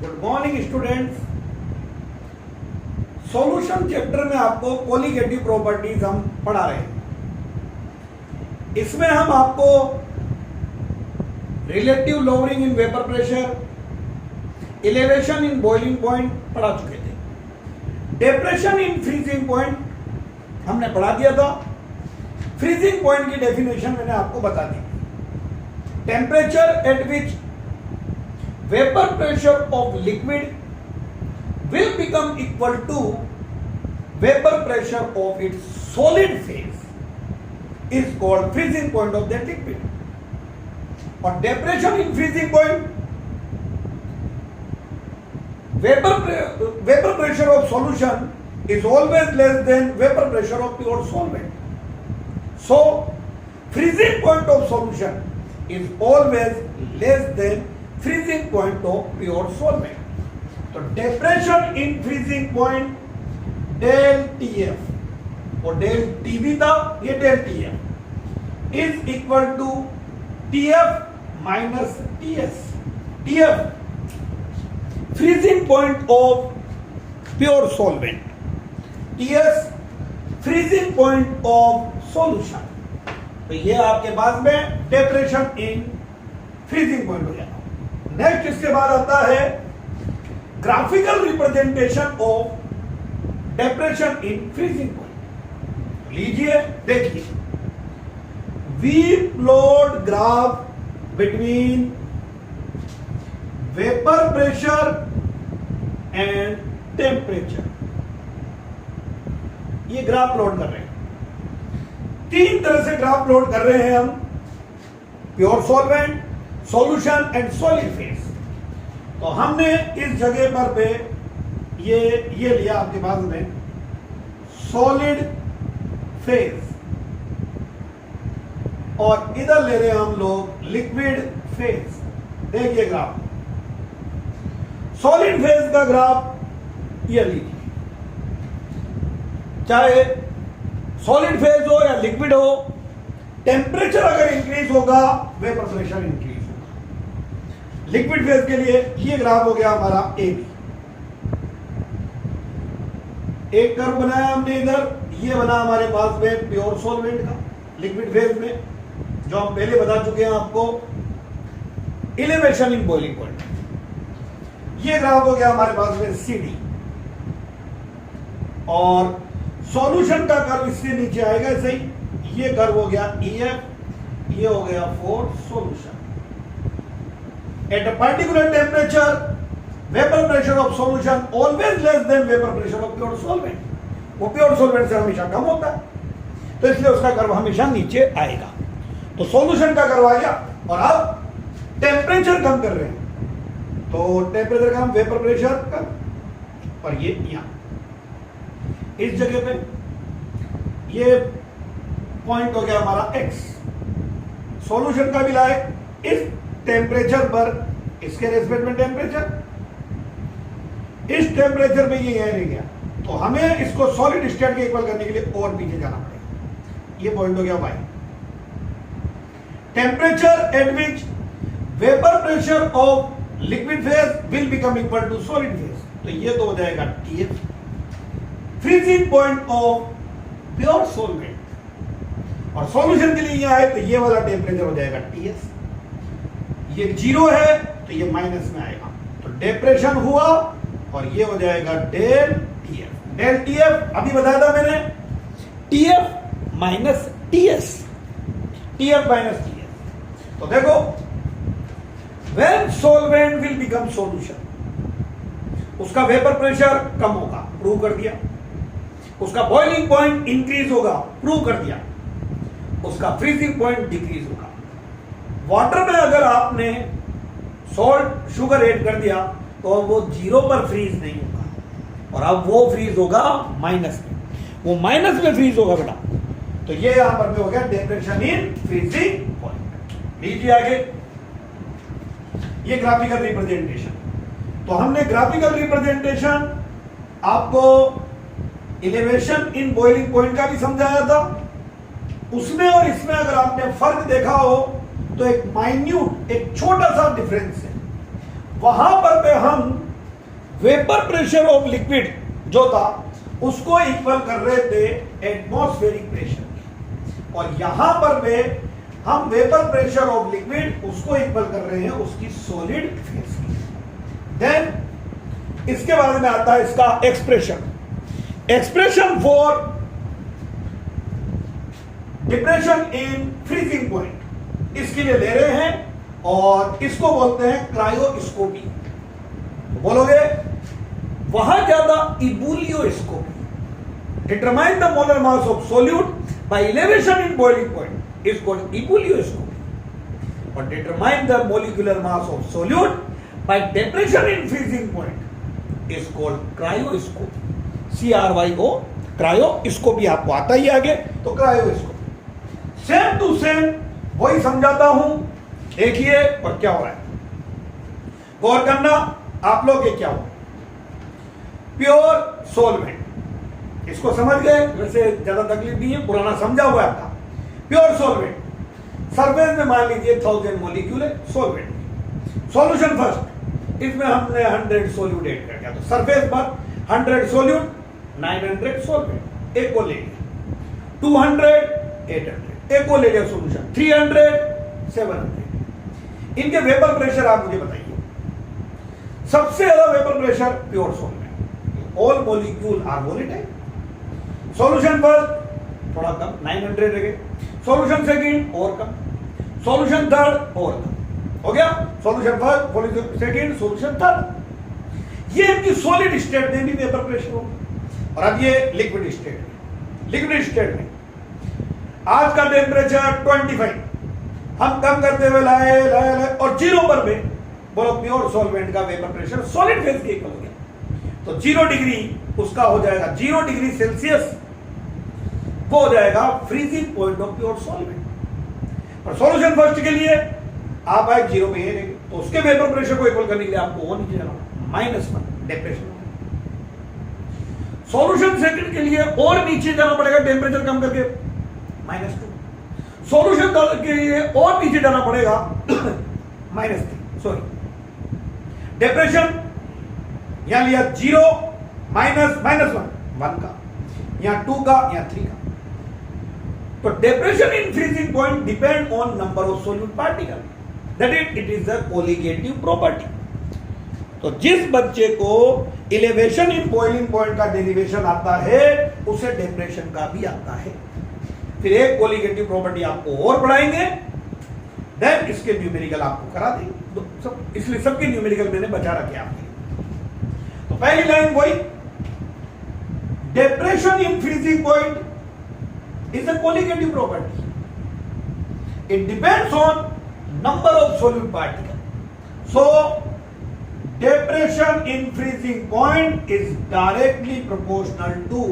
Good morning students. Solution chapter में आपको colligative properties हम पढ़ा रहे हैं। इसमें हम आपको relative lowering in vapour pressure, elevation in boiling point पढ़ा चुके थे। डिप्रेशन इन फ्रीजिंग पॉइंट हमने पढ़ा दिया था। फ्रीजिंग पॉइंट की डेफिनेशन मैंने आपको बता दी। Temperature at which vapor pressure of liquid will become equal to vapor pressure of its solid phase is called freezing point of that liquid. Or depression in freezing point, vapor pressure of solution is always less than vapor pressure of pure solvent. So freezing point of solution is always less than freezing point of pure solvent. तो depression in freezing point del TF और del TB था, ये del TF is equal to TF minus TS. TF freezing point of pure solvent, TS freezing point of solution. तो ये आपके पास में depression in freezing point हो जाएगा। नेक्स्ट इसके बाद आता है graphical representation of depression in freezing point. लीजिए देखिए, we plot graph between vapour pressure and temperature. ये ग्राफ प्लॉट कर रहे हैं। तीन तरह से ग्राफ प्लॉट कर रहे हैं हम, pure solvent, solution and solid phase. तो हमने इस जगह पर पे ये लिया आपके पास में सॉलिड फेज और इधर ले रहे हैं हम लोग लिक्विड फेज। देखिए ग्राफ, सॉलिड फेज का ग्राफ ये लीजिए, चाहे सॉलिड फेज हो या लिक्विड हो, टेम्परेचर अगर इंक्रीज होगा vapour pressure increase. Liquid phase के लिए ये ग्राफ हो गया हमारा ए बी। एक कर्व बनाया हमने इधर, ये बना हमारे पास में प्योर सॉल्वेंट का लिक्विड फेज में, जो हम पहले बता चुके हैं आपको, एलिवेशन इन बॉइलिंग पॉइंट। ये ग्राफ हो गया हमारे पास में सी डी, और सॉल्यूशन का कर्व इससे नीचे आएगा ऐसे ही। ये कर्व हो गया ई एफ, ये हो गया for solution. At a particular temperature, vapor pressure of solution always less than vapor pressure of pure solvent. वो प्योर सॉल्वेंट से हमेशा कम होता है, तो इसलिए उसका कर्व हमेशा नीचे आएगा। तो सॉल्यूशन का कर्व आ गया, और अब टेम्परेचर कम कर रहे हैं, तो टेम्परेचर कम, वेपर प्रेशर कम, और ये यहां इस जगह पे ये पॉइंट हो गया हमारा एक्स। सॉल्यूशन का भी लाए इस टेम्परेचर पर, इसके रेस्पेक्ट में टेम्परेचर, इस टेम्परेचर में ये रह गया, तो हमें इसको सॉलिड स्टेट के इक्वल करने के लिए और पीछे जाना पड़ेगा। ये पॉइंट हो गया Y. Temperature at which vapour pressure of liquid phase will become equal to solid phase, तो ये तो हो जाएगा TF. Freezing point of pure solvent, और सॉल्यूशन के लिए ये आए तो ये वाला टेम्परेचर हो जाएगा टीएस। ये जीरो है तो ये माइनस में आएगा, तो डिप्रेशन हुआ, और ये हो जाएगा डेल टीएफ। डेल टीएफ अभी बताया था मैंने, TF minus TS, TF minus TS. तो देखो, when solvent will become solution, उसका वेपर प्रेशर कम होगा, प्रूव कर दिया। उसका बॉइलिंग पॉइंट इंक्रीज होगा, प्रूव कर दिया। उसका फ्रीजिंग पॉइंट डिक्रीज होगा। वाटर में अगर आपने सॉल्ट शुगर ऐड कर दिया तो वो जीरो पर फ्रीज नहीं होगा, और अब वो फ्रीज होगा माइनस में, वो माइनस में फ्रीज होगा बेटा। तो ये यहां पर हो गया डिप्रेशन इन फ्रीजिंग पॉइंट। लीजिए आगे, ये ग्राफिकल रिप्रेजेंटेशन। तो हमने ग्राफिकल रिप्रेजेंटेशन आपको एलिवेशन इन बॉइलिंग पॉइंट का भी समझाया था। उसमें और इसमें अगर आपने फर्क देखा हो तो एक माइन्यूट, एक छोटा सा डिफरेंस है। वहां पर पे हम वेपर प्रेशर ऑफ लिक्विड जो था उसको इक्वल कर रहे थे एटमॉस्फेरिक प्रेशर की, और यहां पर में हम वेपर प्रेशर ऑफ लिक्विड उसको इक्वल कर रहे हैं उसकी सॉलिड फेज की। देन इसके बाद में आता है इसका expression for depression in freezing point, इसके लिए ले रहे हैं और इसको बोलते हैं क्रायोस्कोपी। तो बोलोगे वहां क्या था, ebullioscopy. Determine the molar mass of solute by elevation in boiling point is called ebullioscopy, और determine the molecular mass of solute by depression in freezing point is called cryoscopy. CRYO, cryoscopy आपको आता ही आगे, तो क्रायोस्कोपी same to same वही समझाता हूं, देखिए और क्या हो रहा है, गौर करना आप लोग। ये क्या हो, प्योर सोलवेंट, इसको समझ गए, वैसे ज्यादा तकलीफ नहीं है, पुराना समझा हुआ था। प्योर सोलवेंट, सरफेस में मान लीजिए 1000 मॉलिक्यूल है सोलवेंट। सॉल्यूशन फर्स्ट, इसमें हमने 100 सोल्यूट ऐड कर दिया, तो सरफेस पर 100 सोल्यूट 900 सोलवेंट, एक को ले लिया। 200 800, एक को ले लिया सोल्यूशन। 300 700। इनके वेपर प्रेशर आप मुझे बताइए, सबसे ज्यादा vapour pressure pure solvent, all molecule are volatile. Solution first थोड़ा कम 900 रह, सॉल्यूशन सेकंड और कम, सॉल्यूशन थर्ड और कम, हो गया। Solution first, solution second, solution third. ये इनकी सॉलिड स्टेट में भी वेपर प्रेशर हो। और अब ये लिक्विड स्टेट में आज का टेम्परेचर 25, हम कम करते हुए लाए और 0 पर में बोलो प्योर सॉल्वेंट का वेपर प्रेशर सॉलिड फेज के इक्वल हो गया, तो 0 डिग्री उसका हो जाएगा 0 डिग्री सेल्सियस, वो हो जाएगा freezing point of pure solvent. और सॉल्यूशन फर्स्ट के लिए आप आए 0 पे लेंगे, तो उसके वेपर प्रेशर को इक्वल करने के लिए आपको नीचे जाना -1 डिप्रेशन। सॉल्यूशन सेकंड के लिए और नीचे जाना पड़ेगा टेम्परेचर कम करके -2। सॉल्यूशन के लिए और नीचे जाना पड़ेगा -3, सॉरी डिप्रेशन यहां लिया 0 -1 का, यहां 2 का, यहां 3 का। तो depression in freezing point depend on number of solute particle, that it is the colligative property. तो जिस बच्चे को इलेवेशन इन बॉइलिंग पॉइंट का डेरिवेशन आता है उसे डिप्रेशन का भी आता है। फिर एक कोलिगेटिव प्रॉपर्टी आपको और पढ़ाएंगे, देन इसके न्यूमेरिकल आपको करा देंगे, तो सब इसलिए सबके न्यूमेरिकल मैंने बचा रखे आपके लिए। तो पहली लाइन वही, depression in freezing point is a colligative property, it depends on number of solute particle. So depression in freezing point is directly proportional to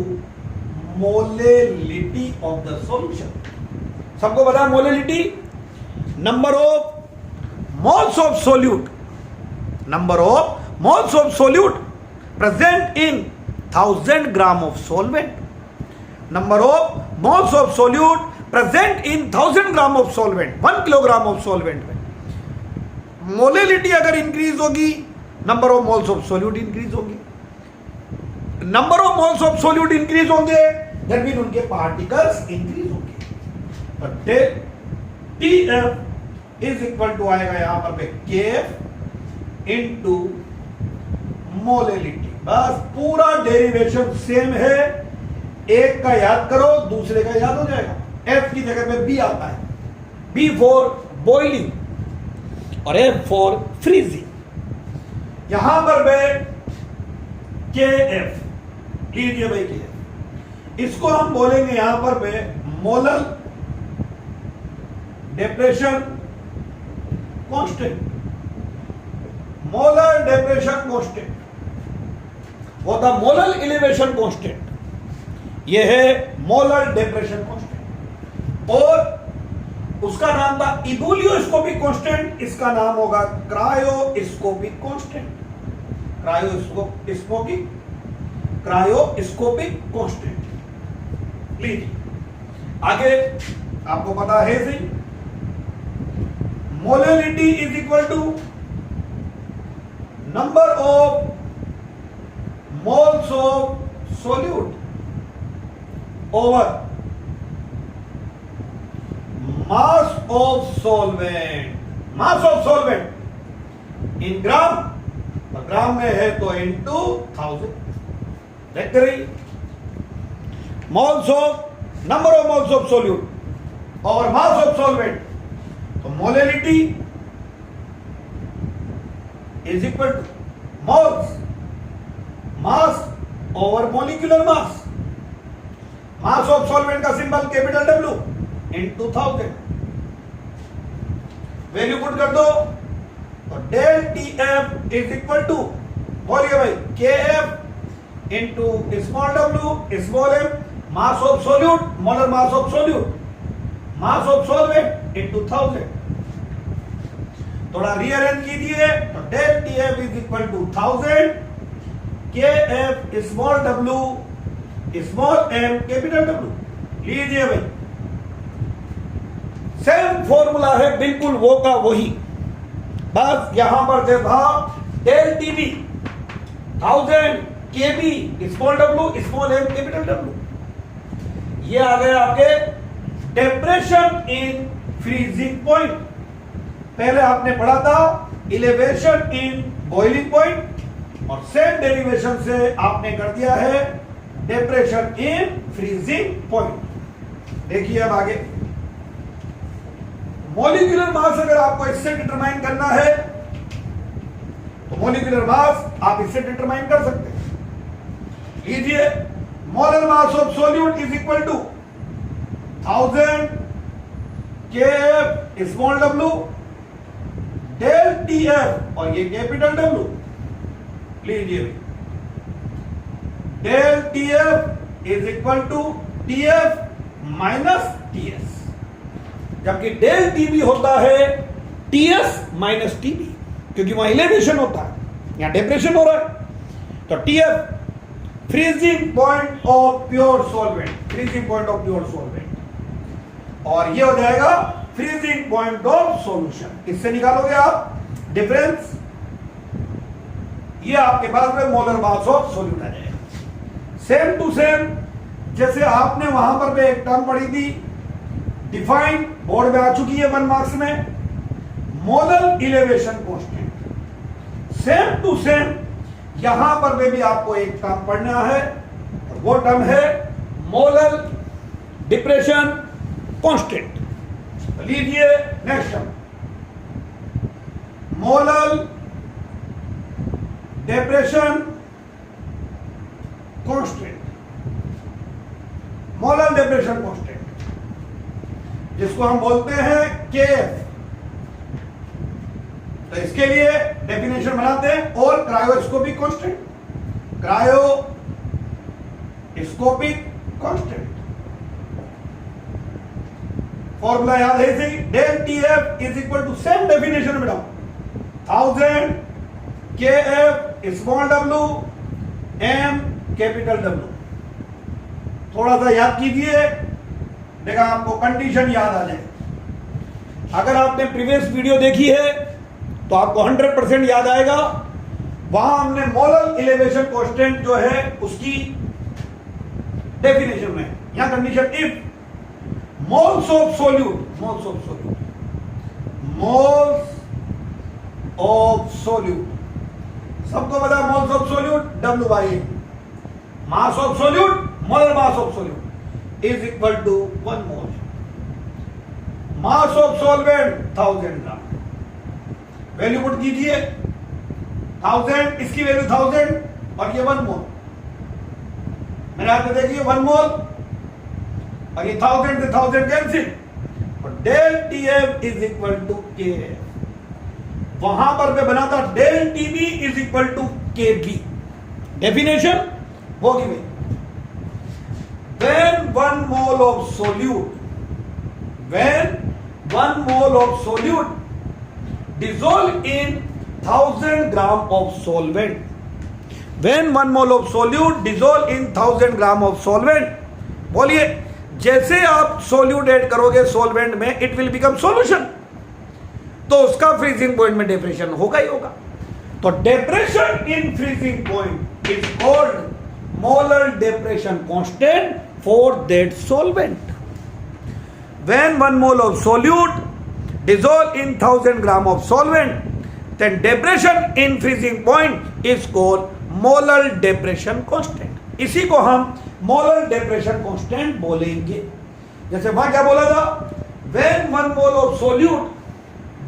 molality of the solution. सबको पता है molality, number of moles of solute, number of moles of solute present in 1000 gram of solvent, number of moles of solute present in 1000 gram of solvent, 1 kilogram of solvent में। Molality अगर increase होगी, number of moles of solute increase होंगे, number of moles of solute increase होंगे, that mean उनके particles increase होंगे। TF is equal to आएगा यहां पर KF इनटू मोलेलिटी। बस पूरा डेरिवेशन सेम है, एक का याद करो दूसरे का याद हो जाएगा। F की जगह पे B आता है, B फॉर बॉइलिंग और F फॉर फ्रीजिंग। यहां पर मैं KF लीजिए भाई, KF इसको हम बोलेंगे यहां पर मैं molar depression constant, molar depression constant, वो था मोलर एलिवेशन कांस्टेंट, ये है मोलर डिप्रेशन कांस्टेंट, और उसका नाम था इबुलियोस्कोपिक कांस्टेंट, इसका नाम होगा क्रायोस्कोपिक कांस्टेंट, क्रायोस्कोपिक कांस्टेंट। लीजिए आगे आपको पता है सही, molality is equal to number of solute over mass of solvent in gram, और ग्राम में है तो into 1000. देखते रहिए. moles of number of moles of solute over mass of solvent. तो molality is equal to moles mass over molecular mass. mass of solvent का symbol capital W into 1000. Value put कर दो तो del TF is equal to, बोलिए भाई, KF into small w small m mass of solute molar mass of solute mass of solvent into 1000. थोड़ा rearrange कीजिए तो del TF is equal to 1000 KF small w small m capital W. लीजिए भाई, same formula है बिल्कुल वो का वही, बस यहां पर देखा del TB 1000 KB small w small m capital W. ये आ गए आपके टेम्परेचर इन फ्रीजिंग पॉइंट. पहले आपने पढ़ा था इलेवेशन इन बॉइलिंग पॉइंट, और सेम डेरिवेशन से आपने कर दिया है टेम्परेचर इन फ्रीजिंग पॉइंट. देखिए अब आगे मॉलिक्यूलर मास अगर आपको इससे डिटरमाइन करना है तो मॉलिक्यूलर मास आप इससे डिटरमाइन कर सकते हैं. लीजिए, molar mass of solute is equal to 1000 KF small w del TF और ये कैपिटल W. लीजिए, del TF is equal to TF minus TS, जबकि डेल TB होता है TS माइनस TB, क्योंकि वहां इलेवेशन होता है, यहां टेम्परेचर हो रहा है. तो TF freezing point of pure solvent, freezing point of pure solvent, और ये हो जाएगा फ्रीजिंग पॉइंट ऑफ सॉल्यूशन. इससे निकालोगे आप डिफरेंस, ये आपके पास में मोलर मास ऑफ सॉल्यूट आ जाएगा. सेम टू सेम जैसे आपने वहां पर भी एक टर्म पढ़ी थी, डिफाइन, बोर्ड में आ चुकी है 1 मार्क्स में, molar elevation constant. Same to same यहां पर भी आपको एक टर्म पढ़ना है, और वो टर्म है मोलर डिप्रेशन कांस्टेंट. लीजिए next term, molar depression constant. Molar depression constant जिसको हम बोलते हैं KF. तो इसके लिए डेफिनेशन बनाते हैं, और cryoscopic constant, cryoscopic constant formula याद है इसे, del TF is equal to same definition में down 1000 KF small w m capital W. थोड़ा सा याद कीजिए, देखा आपको कंडीशन याद आ जाए. अगर आपने प्रीवियस वीडियो देखी है तो आपको 100% याद आएगा. वहां हमने मोलर इलेवेशन कांस्टेंट जो है उसकी डेफिनेशन में, यहां condition if moles of solute सबको पता है moles of solute W/A, mass of solute molar mass of solute is equal to 1 mole. Mass of solvent 1000 gram. Value put कीजिए, 1000 इसकी वैल्यू 1000 और ये 1 मोल. मेरे हाथ में देखिए 1 मोल, और ये 1000 से 1000 कैंसिल, और del TF is equal to KF. वहां पर मैं बना था del TB is equal to KB. Definition वो की भाई, when 1 mole of solute dissolve in 1000 gram of solvent. When 1 mole of solute dissolve in 1000 gram of solvent, बोलिए, जैसे आप सोल्यूट ऐड करोगे सॉल्वेंट में, इट विल बिकम सॉल्यूशन, तो उसका फ्रीजिंग पॉइंट में डेप्रेशन होगा ही होगा. तो depression in freezing point is called molar depression constant for that solvent. When 1 mole of solute dissolve in 1000 gram of solvent, then depression in freezing point is called molar depression constant. इसी को हम molar depression constant बोलेंगे. जैसे वहां क्या बोला था, when 1 mole of solute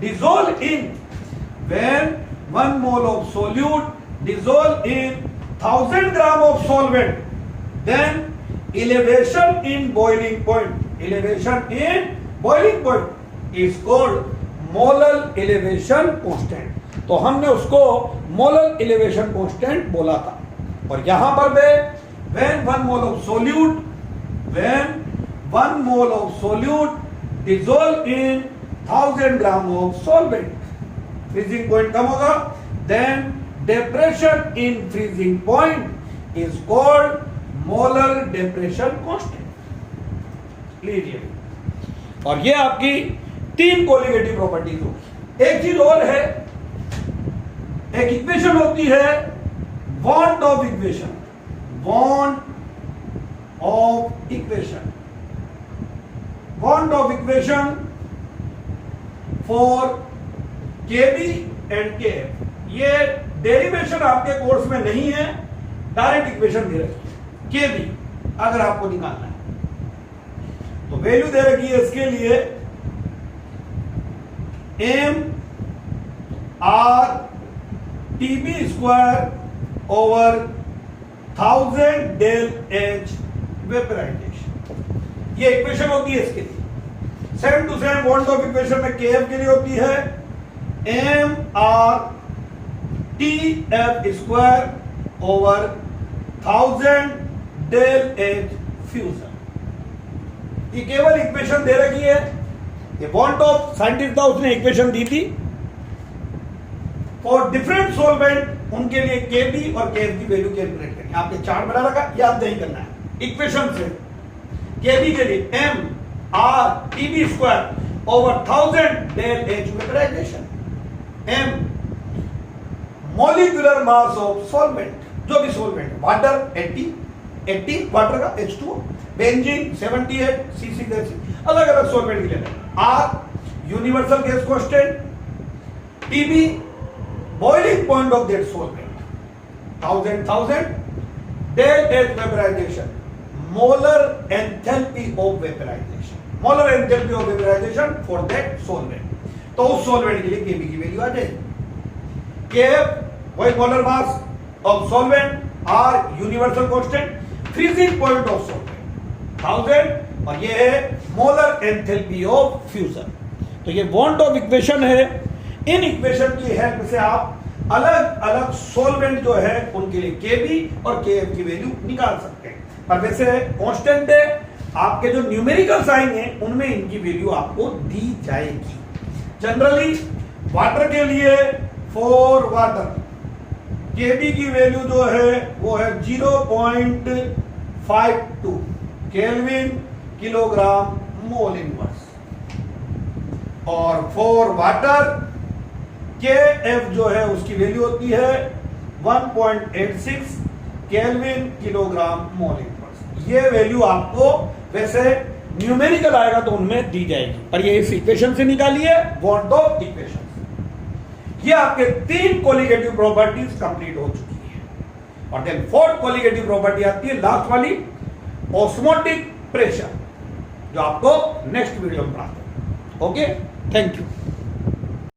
dissolve in, when 1 mole of solute dissolve in 1000 gram of solvent, then elevation in boiling point, elevation in boiling point is called molar elevation constant. तो हमने उसको molar elevation constant बोला था. और यहां पर भी when 1 mole of solute, when 1 mole of solute dissolve in 1000 gram of solvent, freezing point कम होगा, then depression in freezing point is called molar depression constant. लीजिए, और ये आपकी 3 कोलिगेटिव प्रॉपर्टीज होगी. एक चीज और है, एक इक्वेशन होती है bond of equation, bond of equation, bond of equation for KB and KF. ये डेरिवेशन आपके कोर्स में नहीं है, डायरेक्ट इक्वेशन दे रखी है. केबी अगर आपको निकालना है तो वैल्यू दे रखी है इसके लिए M R TB square over 1000 del H vaporisation. ये इक्वेशन होती है इसके लिए. Same to same bond of equation में केएफ के लिए होती है M R T F square over 1000 del H fusion. ये केवल इक्वेशन दे रखी है. ये बॉन्ड ऑफ साइंटिस्ट था, उसने इक्वेशन दी थी. फॉर डिफरेंट सॉल्वेंट उनके लिए केबी और केएफ की वैल्यू कैलकुलेट करनी है. आपने चार्ट बना रखा, याद नहीं करना है. इक्वेशन से केबी के लिए M R TB square over 1000 del H vaporisation. M molecular mass of solvent, जो भी सॉल्वेंट, वाटर 80 वाटर का H2O, बेंजीन 78, C6H, अलग अलग सॉल्वेंट के लिए. R universal gas constant, TB boiling point of that solvent, 1000 del H vaporisation, molar enthalpy of vaporisation, molar enthalpy of vaporisation for that solvent. तो उस solvent के लिए केबी की वैल्यू आ जाएगी. केएफ वही molar mass of solvent, R universal constant, freezing point of solvent 1000, और ये है मोलर एंथैल्पी ऑफ फ्यूजन. तो ये बॉन्ड ऑफ इक्वेशन है. इन इक्वेशन की हेल्प से आप अलग अलग सॉल्वेंट जो है उनके लिए केबी और केएफ की वैल्यू निकाल सकते हैं. पर वैसे कांस्टेंट है, आपके जो न्यूमेरिकल्स आएंगे उनमें इनकी वैल्यू आपको दी जाएगी. जनरली वाटर के लिए फॉर वाटर केबी की वैल्यू जो है वो है 0.52 केल्विन किलोग्राम मोल इनवर्स. और फॉर वाटर केएफ जो है उसकी वैल्यू होती है 1.86 केल्विन किलोग्राम मोल इनवर्स. ये वैल्यू आपको वैसे न्यूमेरिकल आएगा तो उनमें दी जाएगी, पर ये इस इक्वेशन से निकालिए, बॉन्ड ऑफ इक्वेशन. ये आपके 3 कोलिगेटिव प्रॉपर्टीज कंप्लीट हो चुकी है. और देन 4th कोलिगेटिव प्रॉपर्टी आती है, लास्ट वाली, ऑस्मोटिक प्रेशर, जो आपको नेक्स्ट वीडियो में पढ़ाते हैं. Okay, thank you.